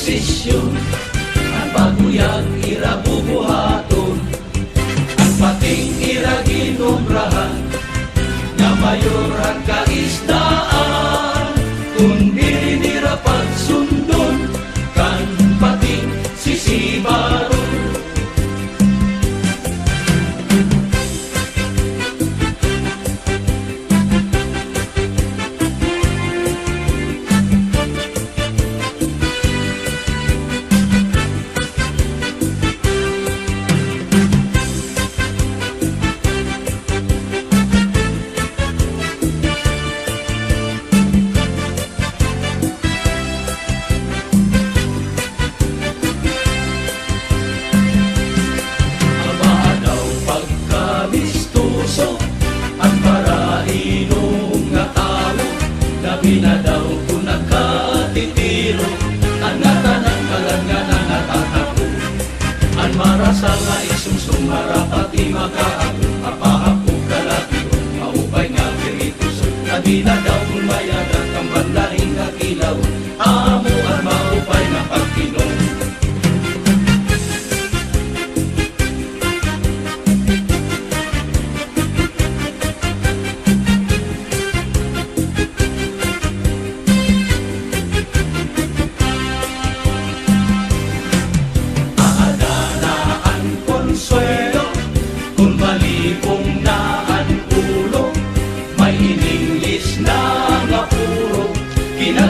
sisyon, ang paguyag ira bubuhaton, ang pating ira ginombrahan, nga mayor ang kaisdaan, kundi nira pagsundon, kan pating sisibaron. Pinadaw ko nagkatitiro, ang natanang kalangan ang natatako, ang marasa nga isumsum marapati makaago, apahapo kalatiyo, maupay nga pirituso, na pinadaw ko mayagat ang bandahing kakilaw, amo ang maupay na pagkinom.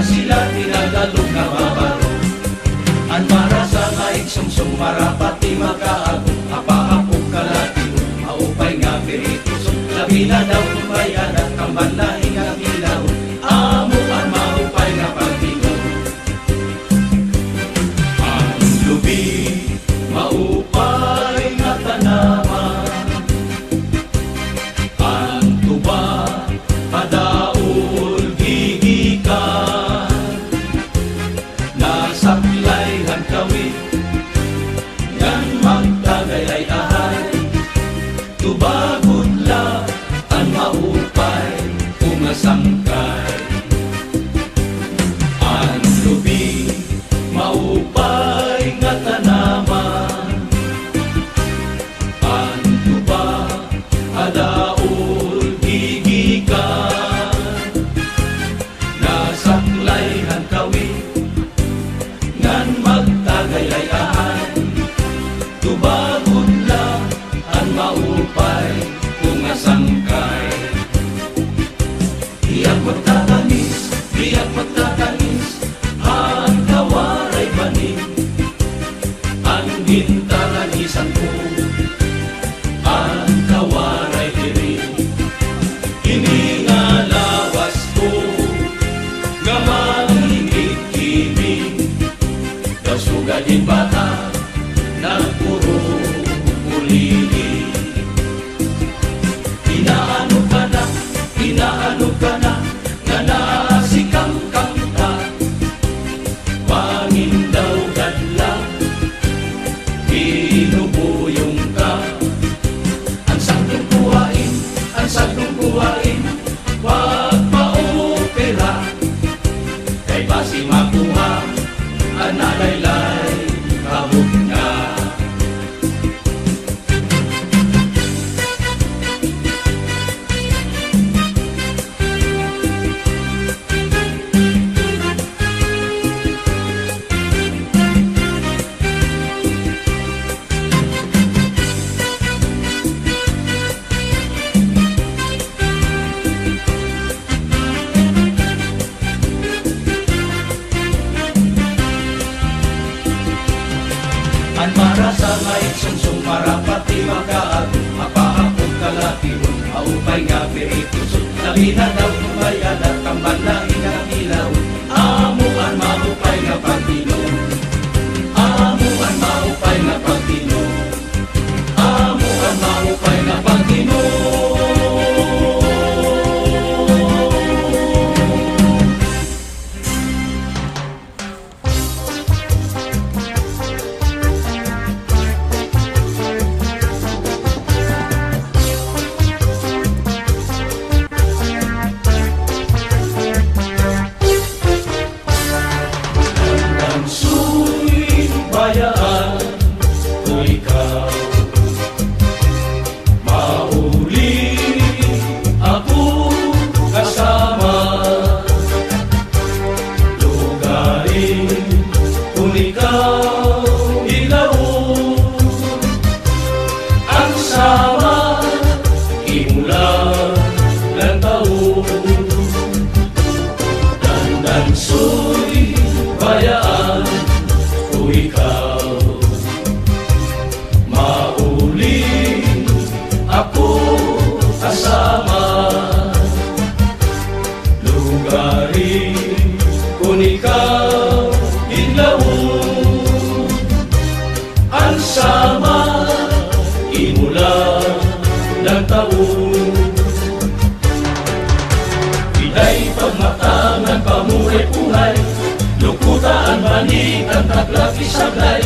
Sila tinagalog na babaro, ang marasa nga iksumsum marapati makaago, apahapog kalatiyo, maupay nga pirituso, labi na daw kumayadat ang banlahing ang ilaw, amo ang maupay nga pagtingon. Ang lubi maupay nga tanaman, ang tuba padaol gigikan, saklay ang kawit, yan magtagayay-ahay, tubagod lang ang maupay, umasangkay. Ang lubi, maupay nga tanaman, ang tuba, adaol gigikan, nasaklay ang kawit, ngan magtagayay-ahan, tubagod lang ang maupay, umasangkay. Iyak magtatanis, ang kawaray banin, ang gintaranisan ko, ang kawaray diri, iningalawas ko, gamang hingit-himig, sugadin bata nagpuro ulili. Inaano ka na nga nasikang kangka, pangindaw gadla binubuyong ka, ang saktong kuhain wag paopera, kay basi makuha analaylay kabog na. Ang marasa nga iksumsum marapati makaago, mapahapog kalatiyon, maupay nga pirituso, labi na daw kumayadat ang banlahing ang ilaw, amo ang maupay nga pagtinom, amo ang maupay nga pagtinom, amo ang maupay nga pagtinom. kung ikaw ilaw, ang sama imulang ng taon. Dandan su'y bayaan kung ikaw mauli ako kasama. Lugarin kung ikaw ilaw, ang sama imula ng taon. Pinay pagmatangan pamuhay-puhay, lukutaan manik ang taglak isablay.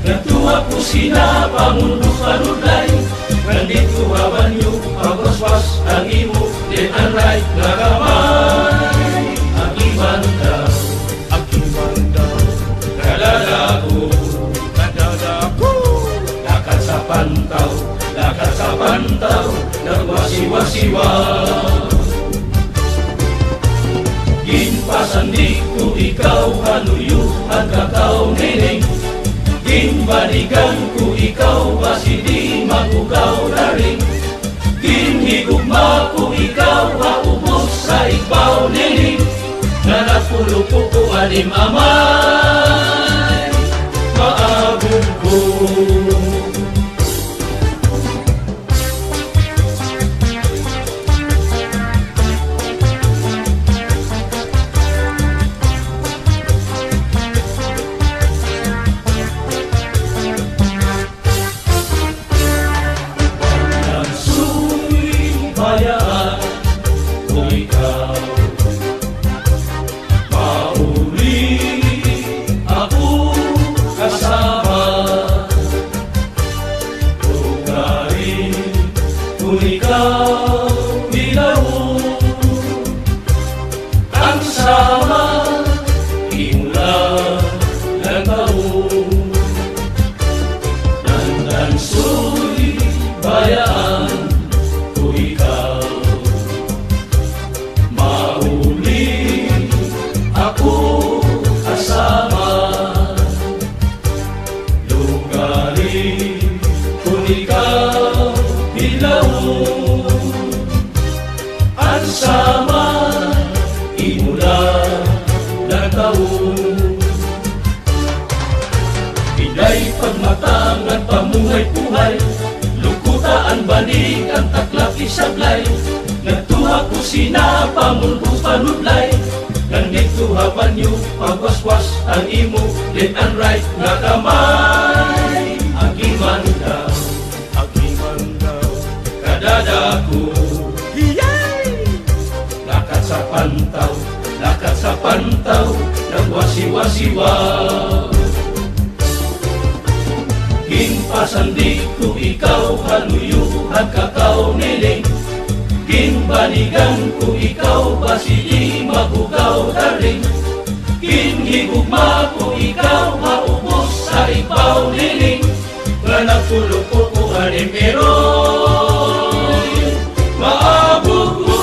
Nagtuwa po sina pamundukan-udlay, nandito habanyo pagwaswas ang imo din ang right na kamay. Ang imandaw, kadadako, lakad sa pantaw, nagwasiwa-siwa. Ginpasan di ko ikaw hanuyo at kakao nining, ginbalikan ko ikaw basi di magugaw na rin. Ginhigugma ko ikaw haubos sa ibaw nining, na napulo ko ko anim amay maabog ko. Bayaan kung ikaw mauli ako kasama. Lugarin kung ikaw ilaw, ang sama imulang ng taon. Dandan su'y bayaan kung ikaw mauli ako kasama. Lugarin kung ikaw ilaw, ang sama imula ng taon. Pinay pagmatangan pamuhay-puhay, lukutaan banig ang taklak isablay. Nagtuha ko sina pamundukan-udlay, nandito habanyo pagwaswas ang imo left and right nga kamay. Agimandaw, kadadako, lakad sa pantaw, nagwasiwa-siwa. Ginpasan di ko ikaw haluyo at kakao niling, ginbaligan ko ikaw basi di magugaw na rin. Ginhigugma ko ikaw maubos sa ibaw niling, nga nagpulo ko ko anim eroy maabog mo.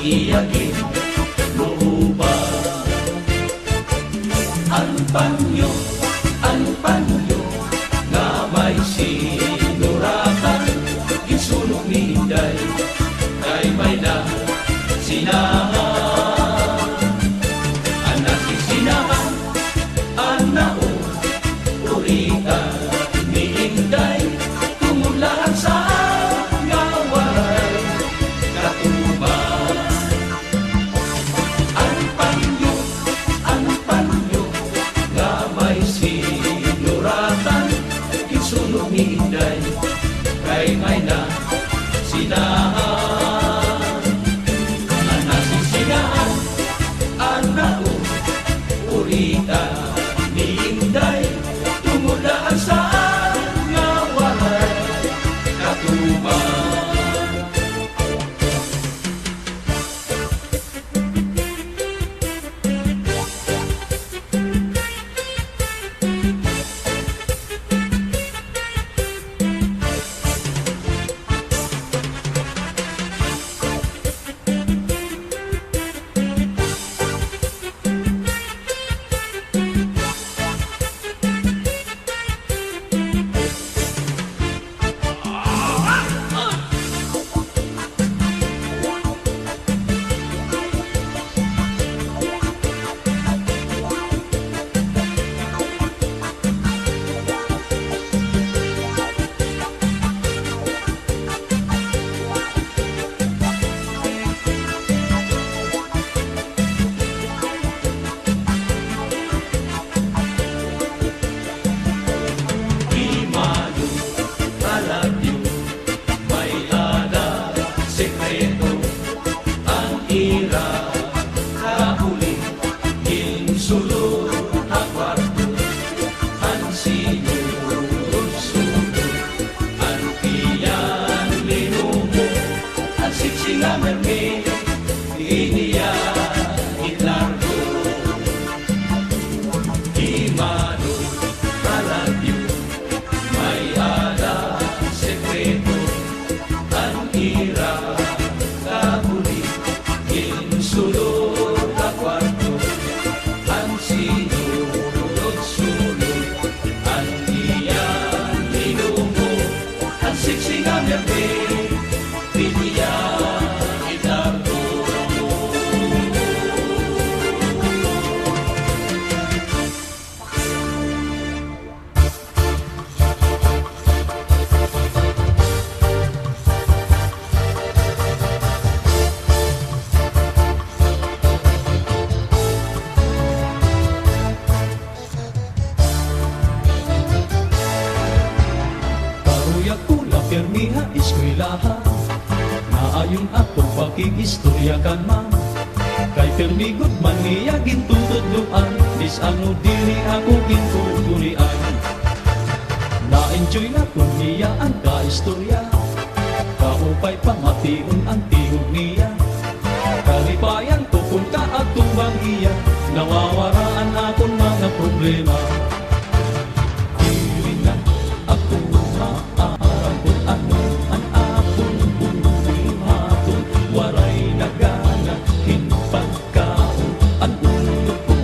iyagin lupa. Ang panyo nga may sinuratan, ginsulong ni Inday kay may na sinahan. Anak sinahan, anak urita ni Inday, tumulaan sa ngaway katuban. Ang panyo nga may sinuratan, ginsulong ni Inday kay may na sinahan. Anak sinahan, anak urita ni Inday, tumulaan sa ngaway katuban. Permiha eskwelahan, naayon akong pakiistoryakan man. Kay permigod man niya gintutudluan, dis ano dili ako gintuturian. Na-enjoy na ko niya ang kaistorya, kaupay pamation ang tingog niya. Kalipayan ko kung kaatubang iya, nawawaraan akong mga problema. Dili na ako maarang kung ano ang akong buhay-haton. Waray nagana, hinpagkaon, ang ulo ko,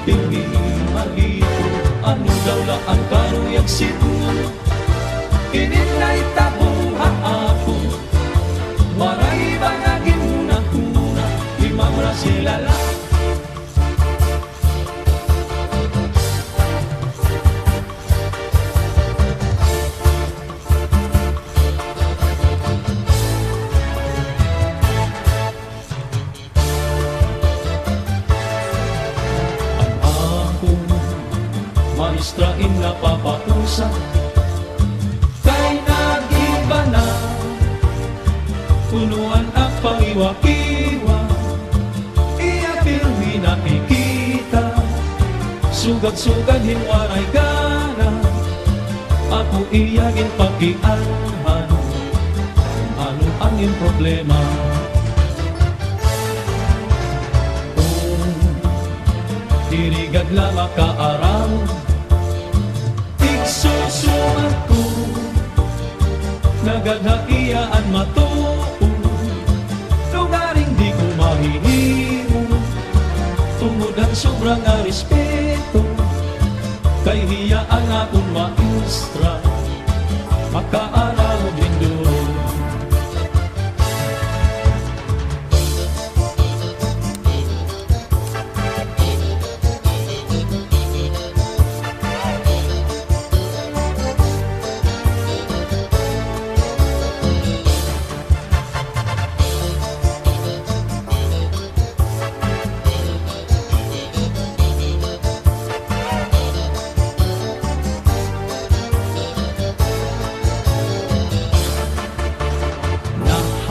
hindi malito. Ano daw lang ang karuyag sito, ininay tabong haapon. Waray bangagin muna-una, limang rasilala. Maestrain na papausa, kay nag-iba na, punuan ang pangiwa-kiwa. Iya pirmi nakikita, sugad-sugad hinwaray gana. Ako iyagin pakialhan, ano ang iyong problema. Dirigad lang makaaram, igsusumat ko, nagadhaiyaan matuon, lugaring di ko Tungod ang sobrang nga respeto, kay hiyaan akong maestra, makaaral din doon.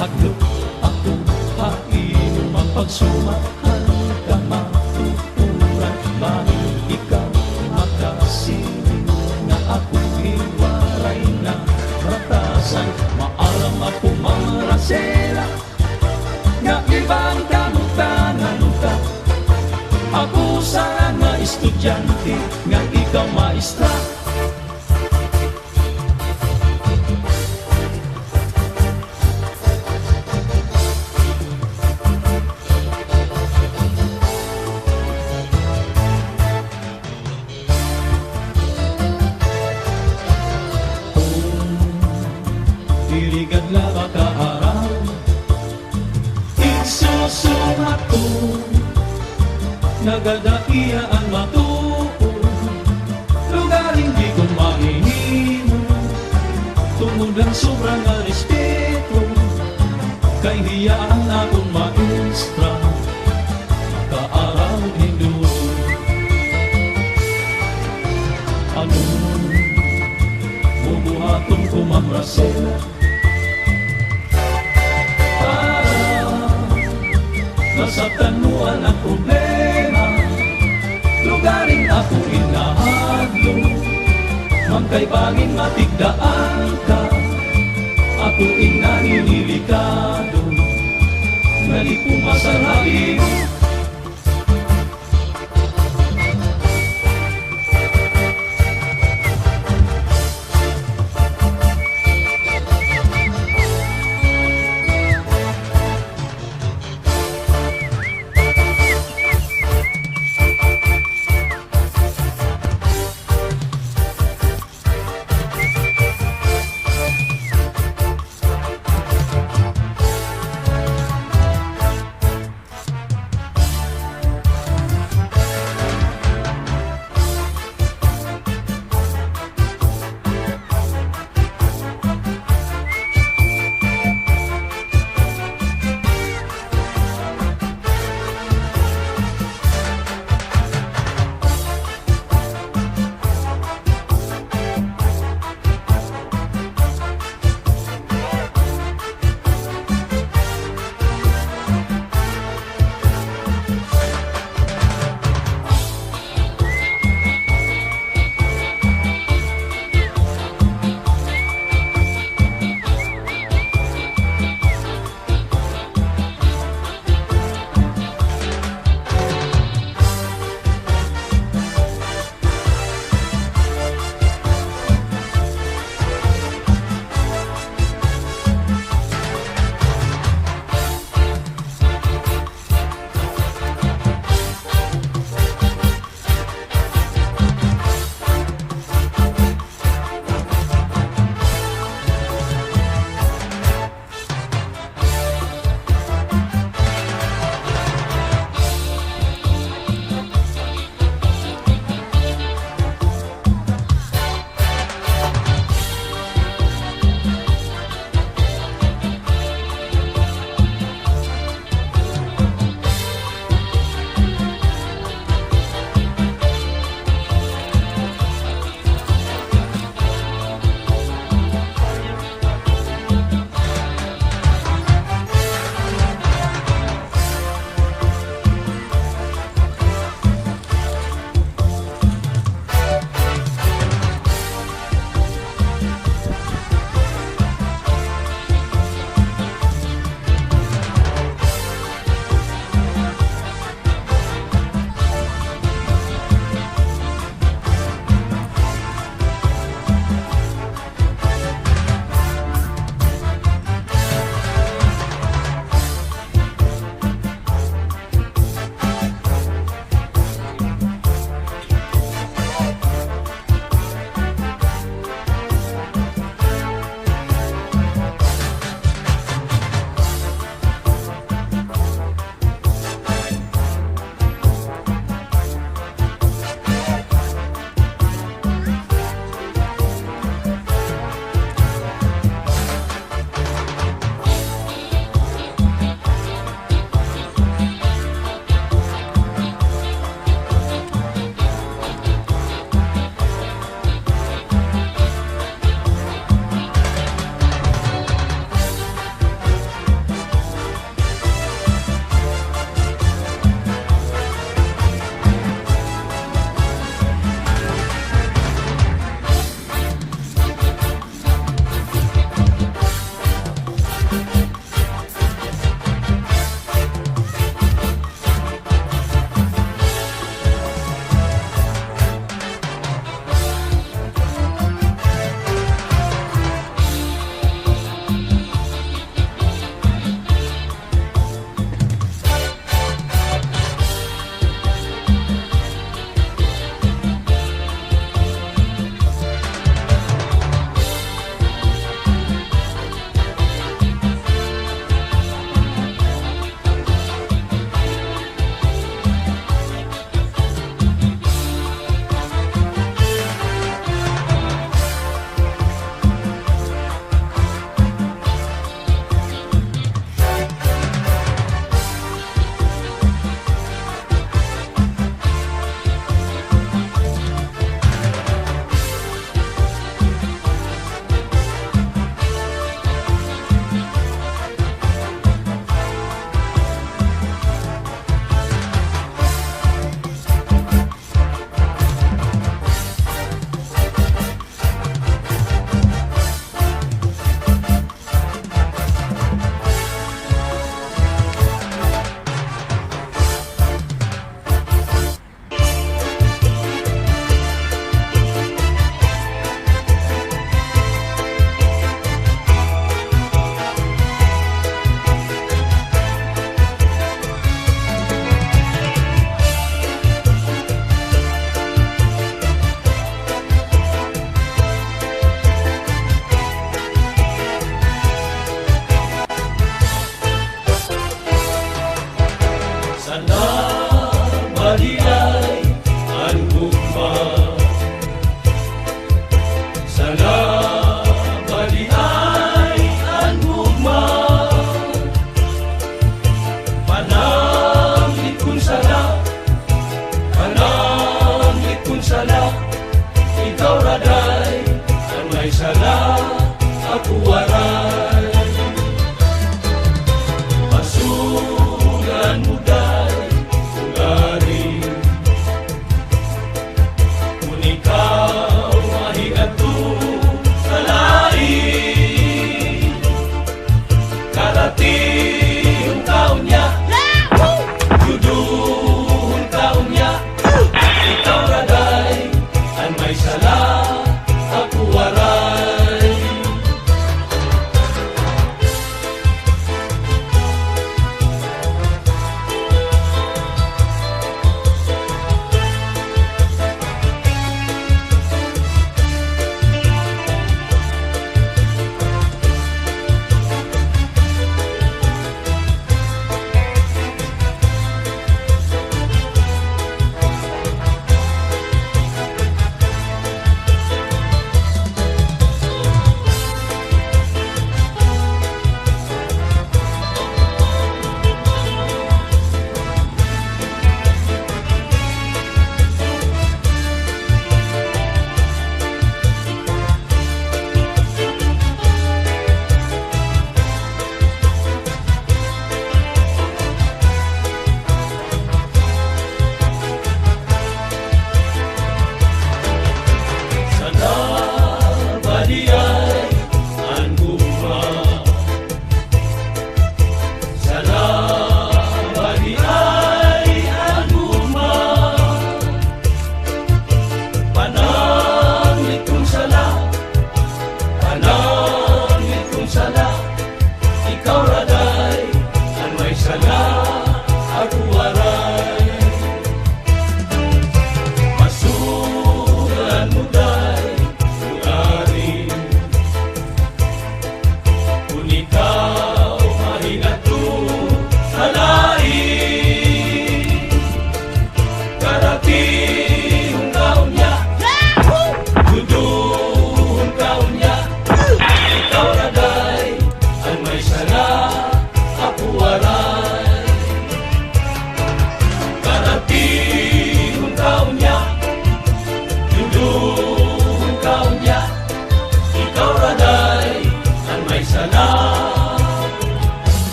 Nahadlok ako hainom ang pagsumahan ka matuturan, bakit ikaw makasiling na akong hiwaray na ratasan. Maaram ako marasela nga ibang kamutanan ka. Ako sana nga estudyante, nga ikaw maestra. Diligan na makaaral, isusuhat ko, nagadaiya ang matuon, lugaring di ko mahihimo, tungod ang sobrang nga respeto, kay hiyaan akong maestra, makaaral din doon. Ano bubuhaton ko, Ma'am Rosela, masabtan mo ang problema, lugaring ako inahadlo, magkaibangin matigdaan ka, ako inaninilikado, ngali pumasarapin.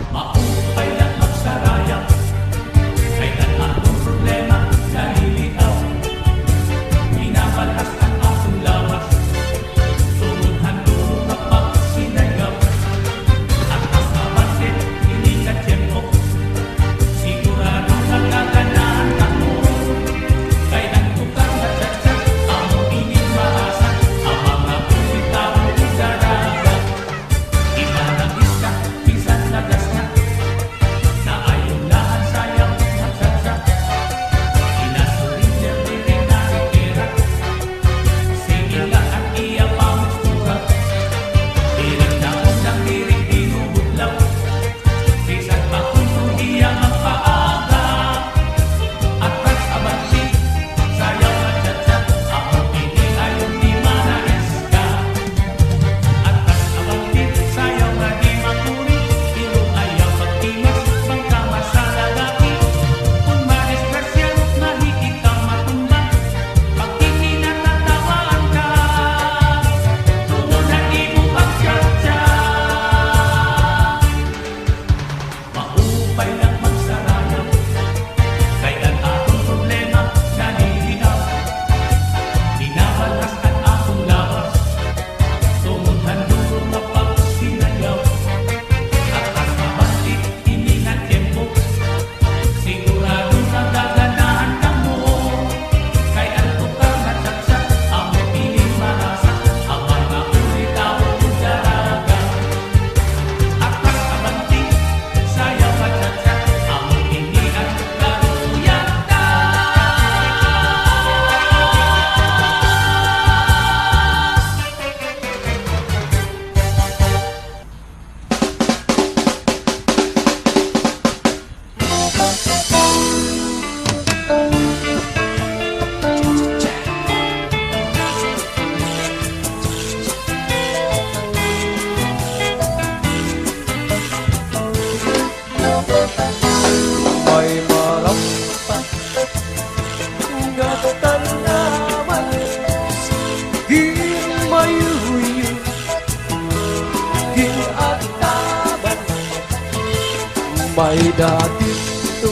Maupay at magsaraya, kailan akong problema nalilitaw. Binabalas ang aking lawas, sumulhan dulo kapag sinayaw. At mas napansin, hindi ka tiyempo, sigurado nagkaganahan ako. Kailan ko kang natsatsak, ang ining maasa, ang mga pumitaw daraga. Imanagis ka, minsan nagas na, na ayaw lahat sayang matsatsak. Inasurinder di rin nakikira, sige nga at iya pamustura. Ilang taon nang diring binubutlaw, bisan pa kung iya magpaaga. Atras abanti, sayang matsatsak, ako ini ayaw di manais ka. Atras abanti, sayang na di makuri, pero ayaw magtimas, pagkama sa lalaki. Kung ma-espresyan, nakikita matumbang, pag hindi natatawaan ka, tunod na ibo ang tiyatsa. Maupay lang magsaraya, kailan akong problema nalilinaw. Binabalas ang akong lawas, sumulhan dulo kapag sinayaw. At mas mabanti, hindi na tiyempo, sigurado nagaganahan ka mo. Kaya ko kang natsatsak, ang piling marasa, ang mga ulitaw kong daraga. At mas mabanti, sayang matsatsak, ang hindi at laruyan ka. May marampat Gatan naman Gin mayuyu Gin ataban May dati ito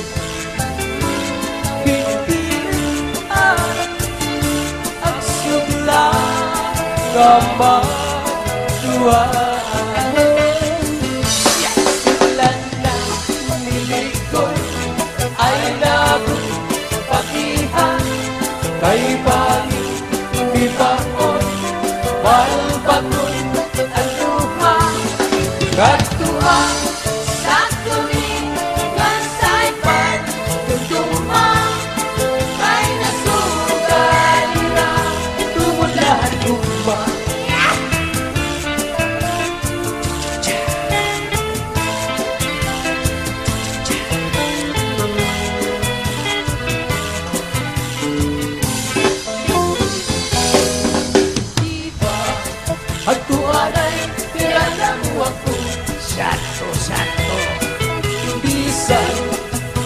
Gintian Ang sugla Kamaduan Silan na nilikoy Ay nagpagihan Kay bali Bibakon Malbagon Ang luha Katuhan Sa tuwing kasaypan Tutuma Kay nasugalira Tumulahan luma Diba At tuanay Tiralang ako Sato Bisan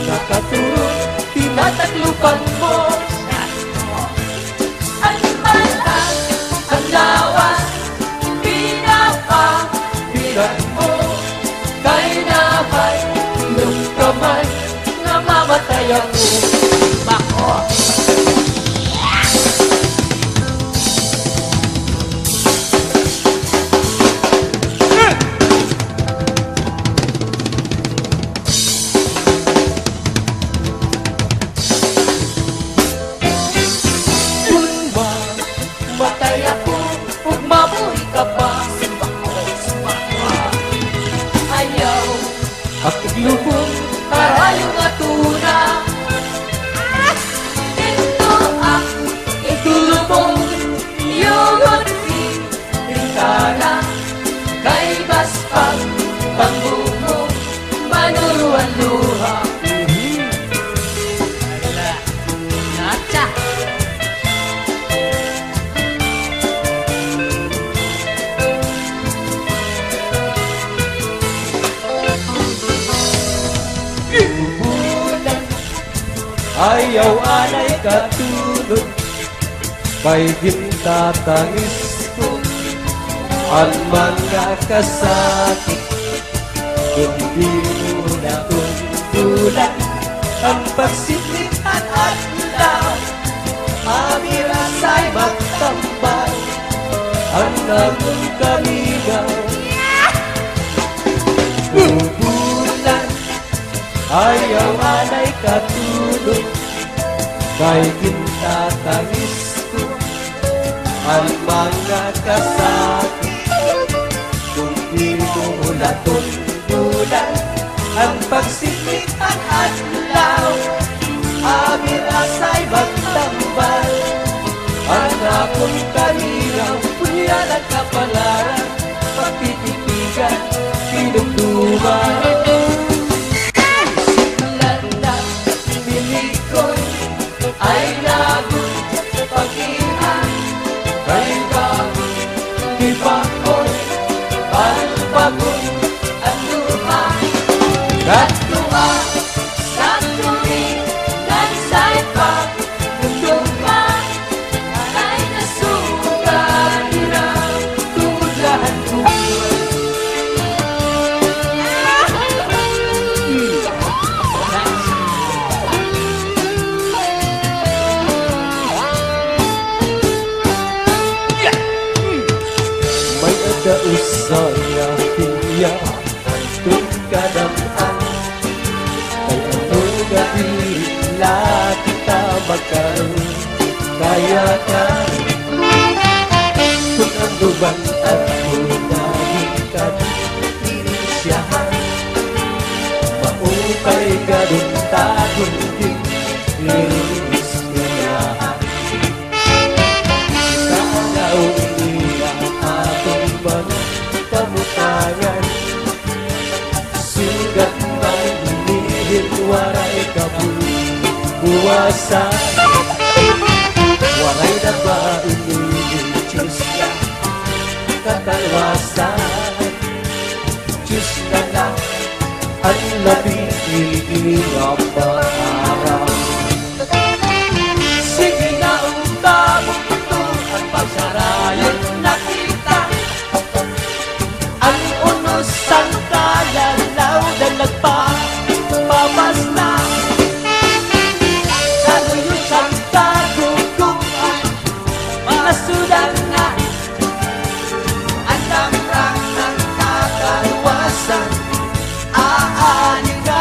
Nakaturot Tinataglupan mo Ang malang Ang lawas Pinapabilan mo Kay nahay Ilong kamay Namamatay ako Bako Tulma Matay ako Ug mabuhi ka pa Ayaw Akong lubong Karayo nga tuna Ito ang Itulubong Yugot si Bintana Kay baspag Pangbumo Manuruan luha Nacha ayaw anay katulog kay gintatangis ko ang mga kasakit kundi mo na tuntulan ang pagsitlitan at law amirasay magtambal ang nagong kaligaw Bulan ayaw anay katulog kay gintatangis ko ang mga kasakit kung di mo natundulan ang pagsikitan at law amirasay magtambal ang akong kalinaw punyan at kapalaran pagtitipigan pinugtuman landa milikon ay lagot pag-ihan kay bago ibakon palbagon at luha katua sa tuwing nagsay pa nunduman ay nasugan hirap tulahan buwan may adausay na piya kung kadamhan kay ano gabila kita magkaroon kaya ka kung ang luban at kunagin ka inisyahan maupay gadon tagon din inisyahan Kalaw iniya atong mga kamutangan Sugat man hinihil waray kabuwasan Waray na ba inihil Diyos na katalwasan Diyos na lang ang labing iinap na araw Sige na utabong ito at pagsarayan nakita Ang unos ang kalalaw na nagpapapas na Naluyos ang kagugupan Nasudan na Ang damrang ng kakaluwasan Aanin na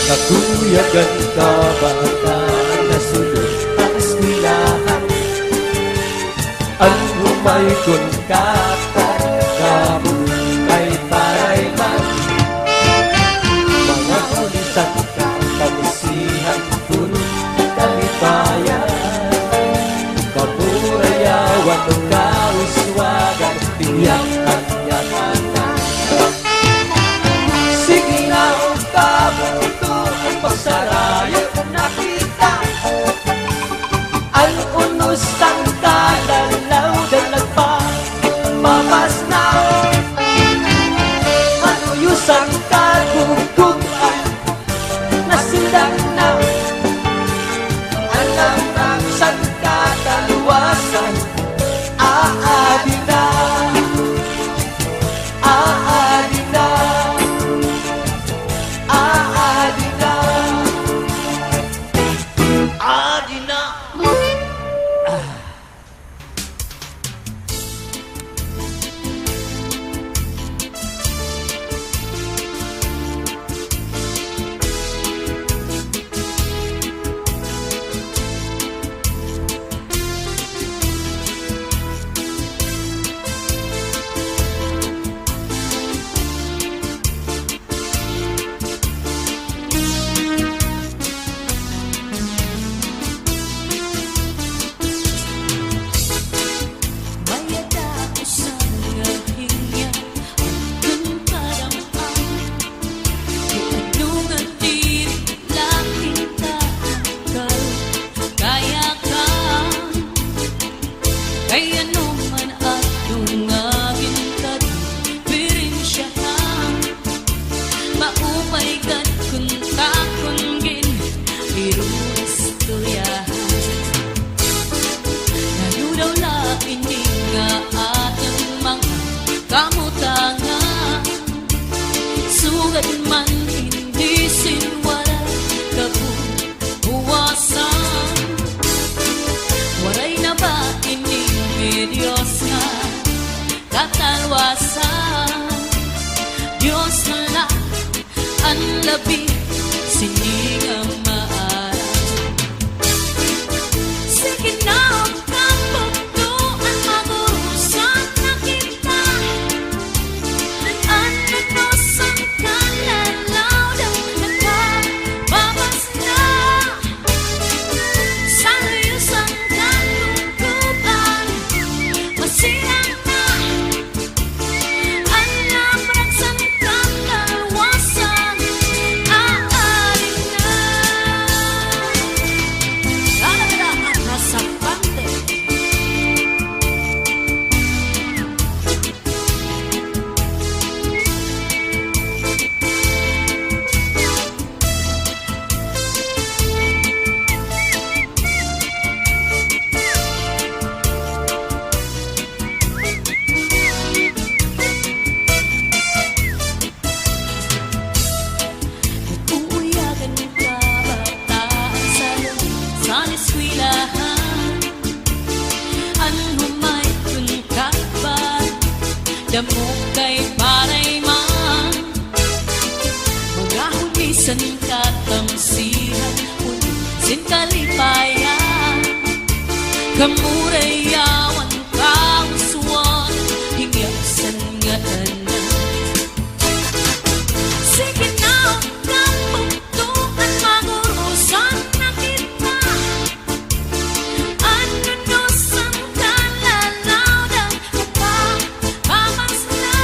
Naguyagan ka bata nasulod ang eskwelahan Ang humay kung kakakamu kay parayman Mga pulisan ka kamusihan kung kalibayan Kapurayawan ng kauswagan tiyak ang yatanan Sige na ang kabuto ang pagsarayo nakita Ang unos ang kalalaw na nagpapapas na Manuyos ang kagugupan Nasilang na Alam ng saan kakaluwasan Aadi na Aadi na Aadi na labi sininga maara. Sige na ang kapugtuan magurusan na kita. Ano no sang kalalaw daw nakababas na. Sa luyusang kalukuban masirang na. Alam raksan kang dalawasan aaring na. Lalagda at nasakante. Uuyagan ng kabataan sa eskwelahan. Ano may tulkaban, damo kay paray man. Mga hulisan katamsihan, sin kalipayan. Kamurayawan kauswan, hingyasan nga tanan. Sige na ang kapugtuan magurusan na kita. Ano no sang kalalaw daw nakababas na.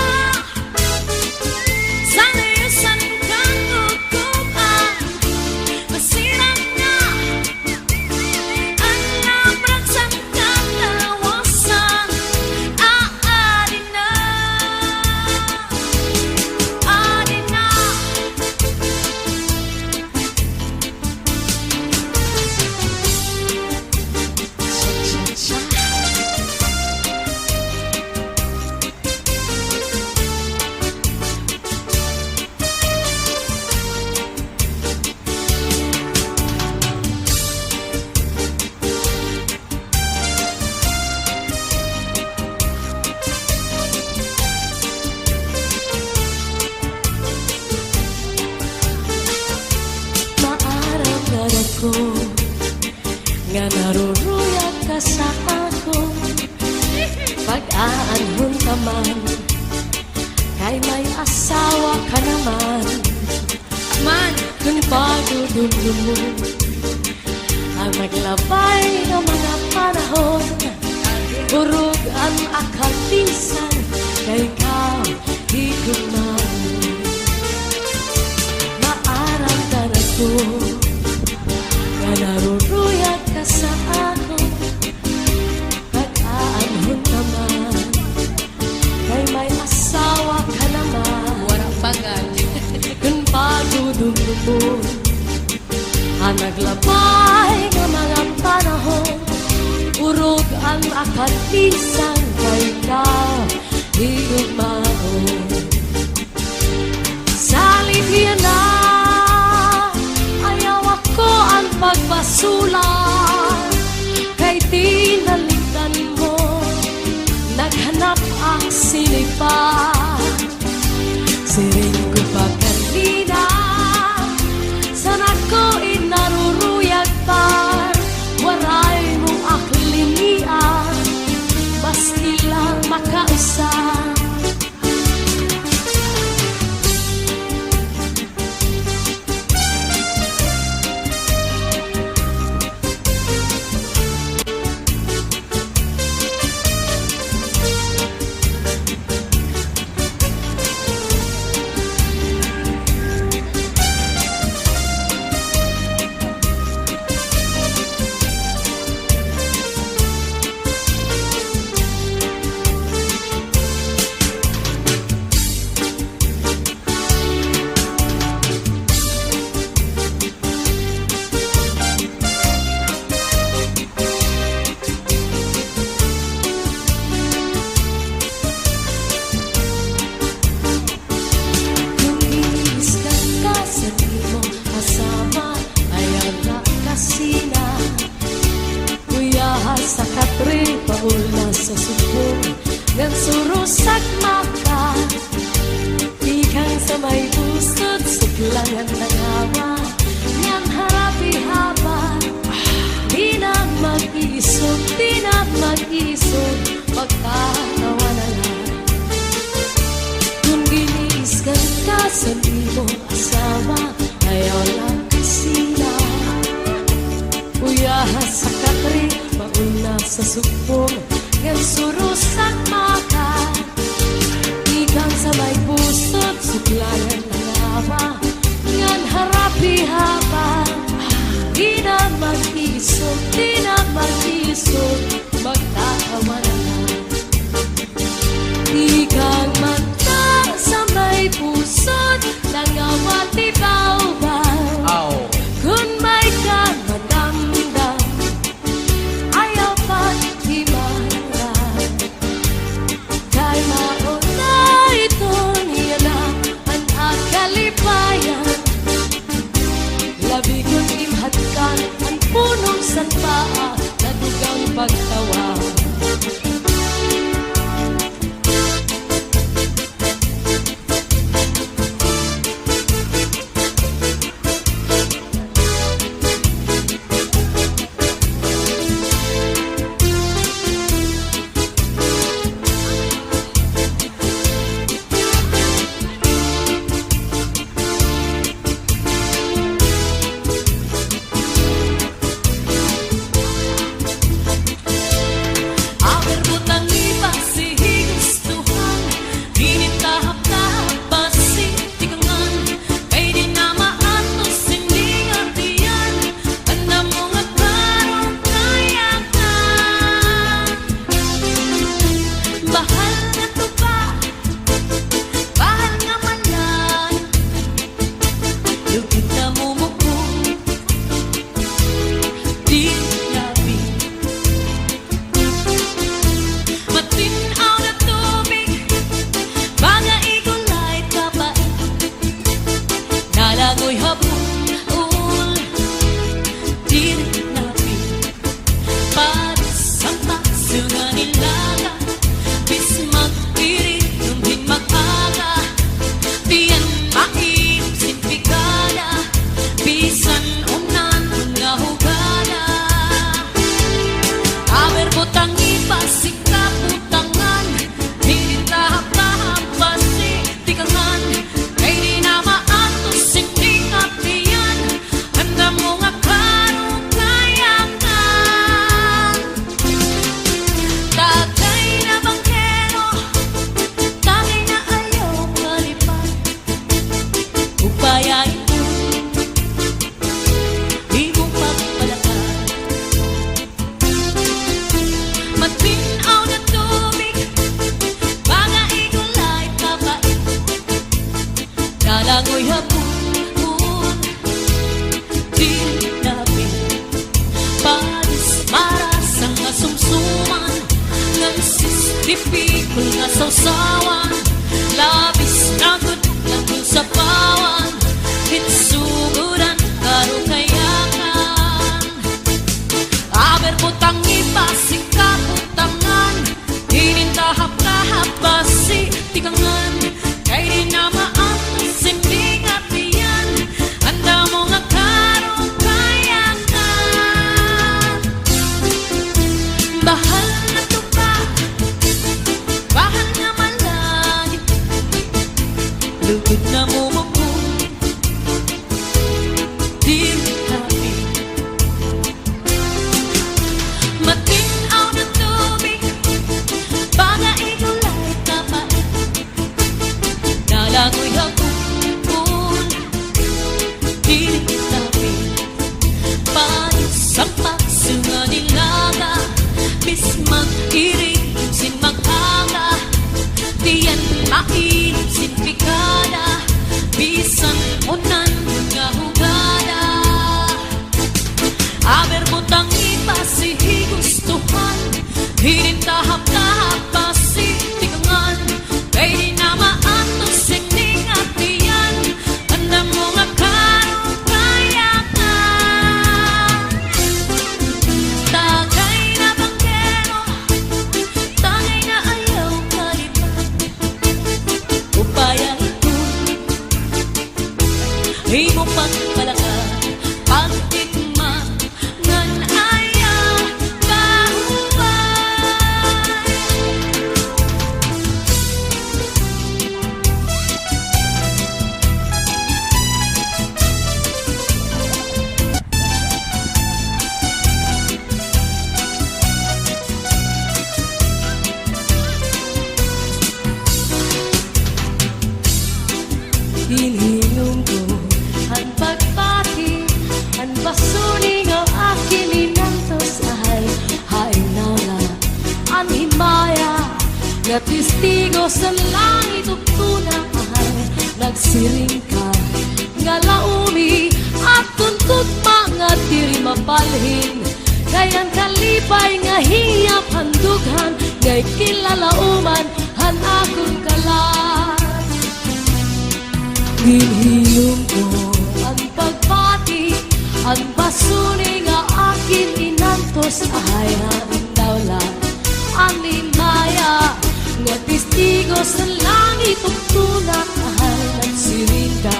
Sa luyusan kang lukuban masirang na. Alam raksan kang dalawasan aaring na. Aaring na. Maaraw na ako nga naruruyag ka sa ako. Pag-aanhon ka man, kay may asawa ka naman. Man, kung pagdudulo mo ang maglabay ng mga panahon, burog ang akalisan, kay ikaw higugman. Maaramdan ako nga naruruyag ka sa ako. Pag-aanhon naman, kay may asawa ka naman. Warang bagal. Kung pagdudulo mo ang naglabay ng mga panahon, urog ang akalisan, kay ikaw higugman. Salibyan na, ayaw ako ang pagpasulan, kay tinalikan mo, naghanap ang sinipan. Siring ko pa kanina, sana ko inaruruyag pa, waray mong aklinian, baski lang makausap. Ngan surusak mata, ikang sa may pusod, siglangan na sa sukpong ngan surusak mata ikan sa may pusot suklayan ng awa ngan harapi haba di na mag-isog magtatawa na ikan mata sa may pusot nangawati baw-baw kung may ka madamdam ayaw pa't himarap kay mauna ito niya na ang akalipayan labi kong imhatkan ang punong sanpaa na dugang pagtawa. Lagoy habul diri napi paris ang taksungan nilaga bis magpiri nung mag-aga tiyan maim sinpikada bisan unan nga hugada aber butang ipasik ka putangan diri tahap-tahap pasi tikangan kay di na maatos Lagoy hapon diri napi paris maras ang asumsuman ng sistipikul na sausawan labis na good lang kung sapawan hitsuguran karukayakan aber butang ipasik kaputangan hinintahap-tahap basi tikangan kay di na nga testigo sa langit ug tunahan. Nagsiring ka nga laumi at tuntut mga diri mapalhin. Kayan kalipay nga hiyap handughan, ngay kilalauman han akong kalan. Ginhiyong ko ang pagpati, ang basuni nga akin inantos ay ang dawlan. Ang limaya nga testigo sa langit ug tunahan. Nagsiring ka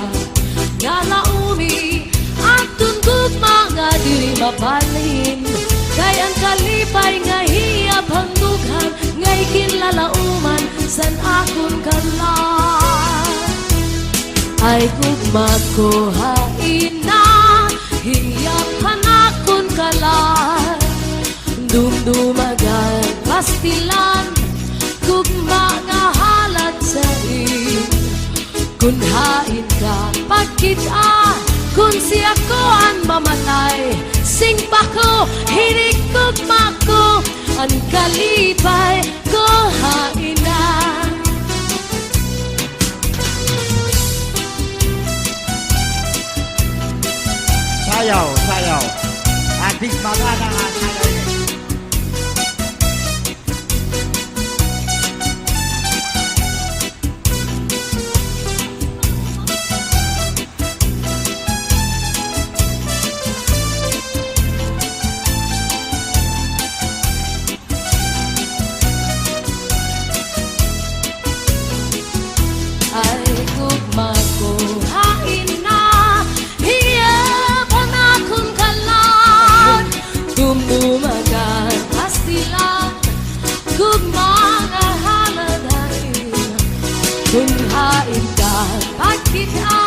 nga laumi at tundog mga diri mapalhin. Kay ang kalipay nga hiyap handughan, ngay kinlalauman san akon kalan. Ay gugma ko hain na hiyap hanakon kalan. Dumdumagan pastilan gugma nga halat sa in. Kun hain ka pagkita, kun siya ko ang mamatay, sing pa ko, hinikog mako, ang kalipay ko hain na. Sayaw, sayaw. Ating mga na nga sayaw ini. Ay gugma ko hain na hiyap ang akong kalan. Dumumagan pastilan gugma nga haladain. Kung hain ka pagkita,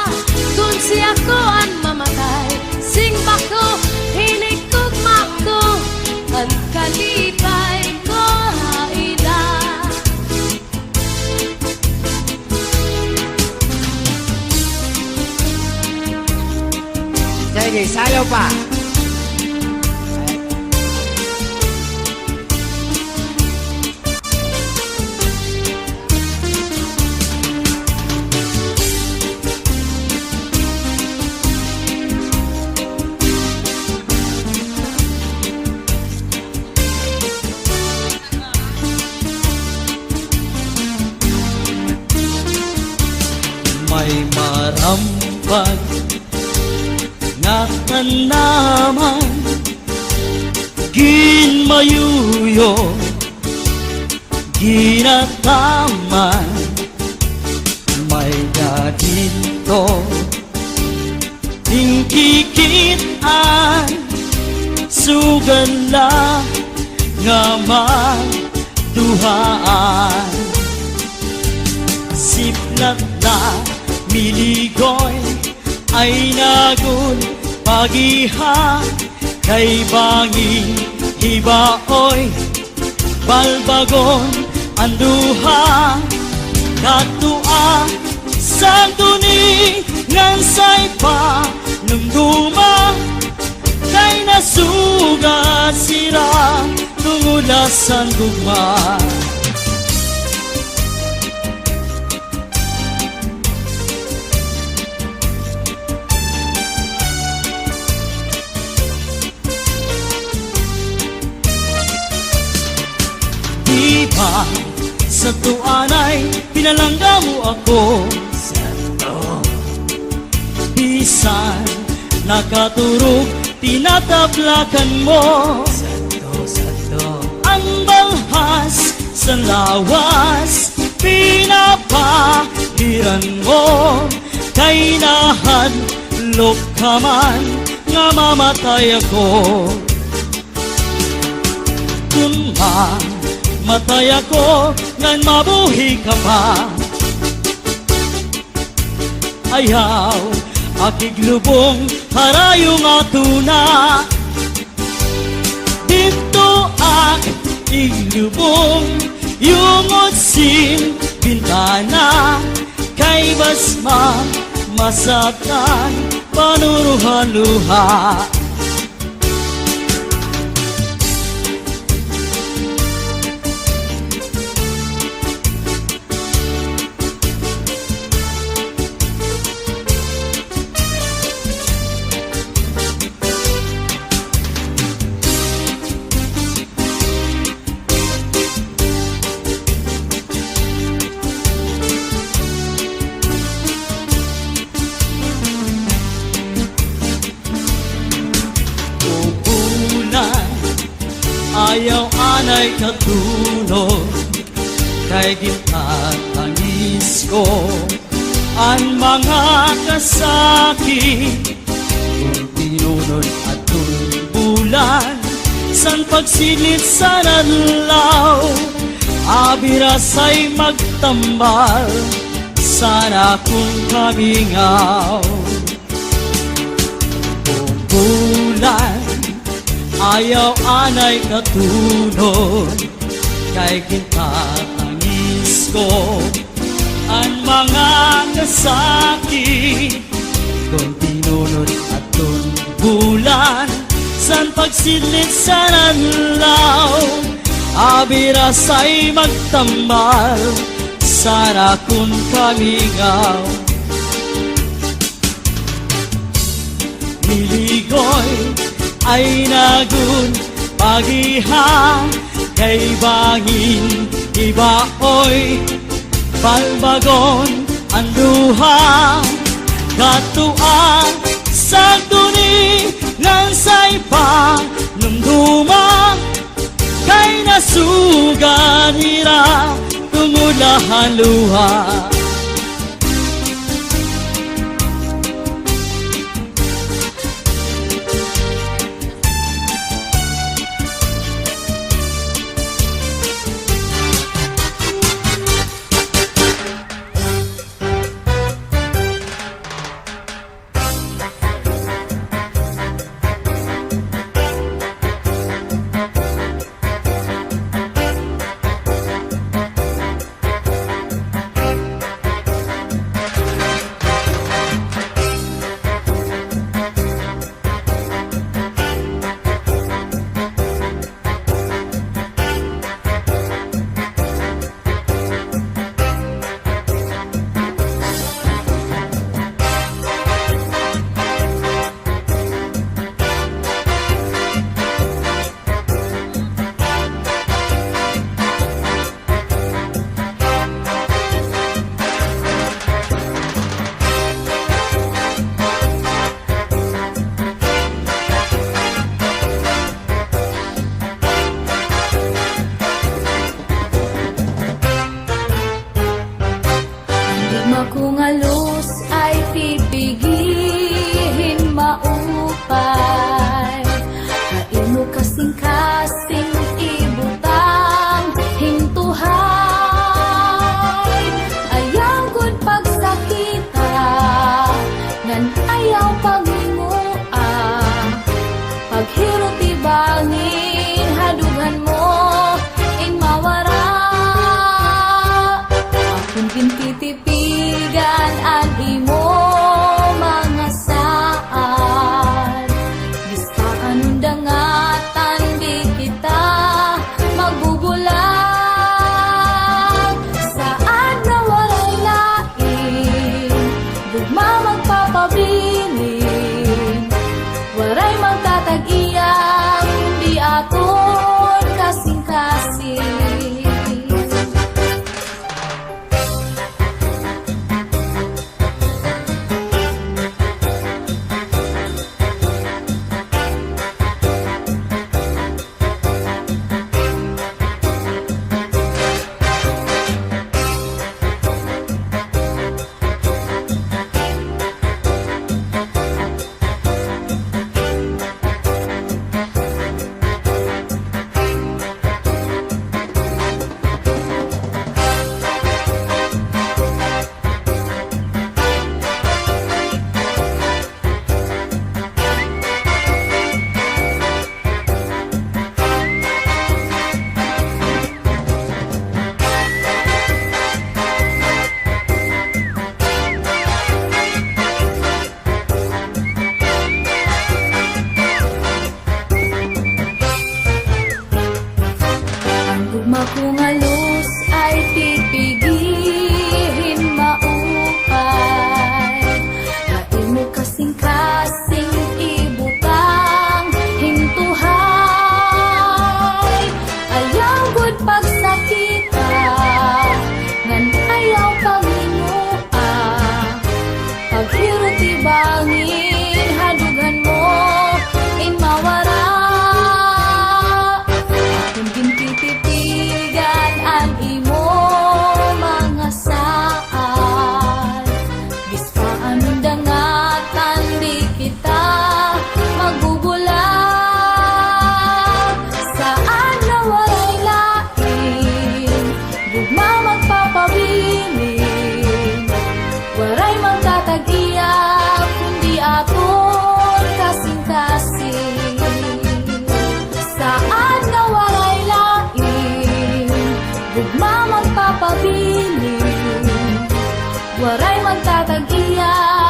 kung siya ko ang mamatay, sing ba ko hinikugma ko, ang kalipay ko hain na. Sige, sayaw pa. May marampag nga kanaman ginmayuyo ginataman may dadito tingkikitan sugala nga magduhaan siplat na miligoy ay nagun pagiha kay banging hibaoy balbagon anduha katua sang tuni ngansay pa nungduma kay nasuga sira tungulasan gugma. Sa tuanay, pinalangga mo ako Santo Bisan, nakaturog, tinatablakan mo Santo, Santo Ang balhas sa lawas, pinapahiran mo Kay nahadlok ka man, nga mamatay ako Kung matay ako, ngan mabuhi ka pa Ayaw, akiglubong, harayong atuna Dito ak iglubong, yung otsin bintana Kay basma, masatan, panuruhan-luha ayaw anay katulog kay gintatangis ko ang mga kasakit kung tinunod at bulan san pagsilit sa nanlaw abiras ay magtambal sana kung kamingaw kung bulan ayaw anay katulog kay kintatangis ko ang mga kasakit kung tinunod at bulan san pagsilit sa nanlaw abiras ay magtambal sana kung kamingaw niligoy ay nagun pagiha kay bangin ibaoy palbagon ang duha katuan sa duni ng saypa numduma kay nasuganira tumulahan luha Kung alus ay pipigihin maupay Hain mo kasing-kasing ibutang hintuhay Ayaw gud pagsakita ngan ayaw paghinguan Paghirot ibangin hadugan mo in mawara Akong gintitipigan ang imo mga saan Bistaan undangatan di kita magbubulang Saan na walay lain Gugma magpapabilin Waray magtatag-iyang di aton kasing-kasing waray magtatag-iya.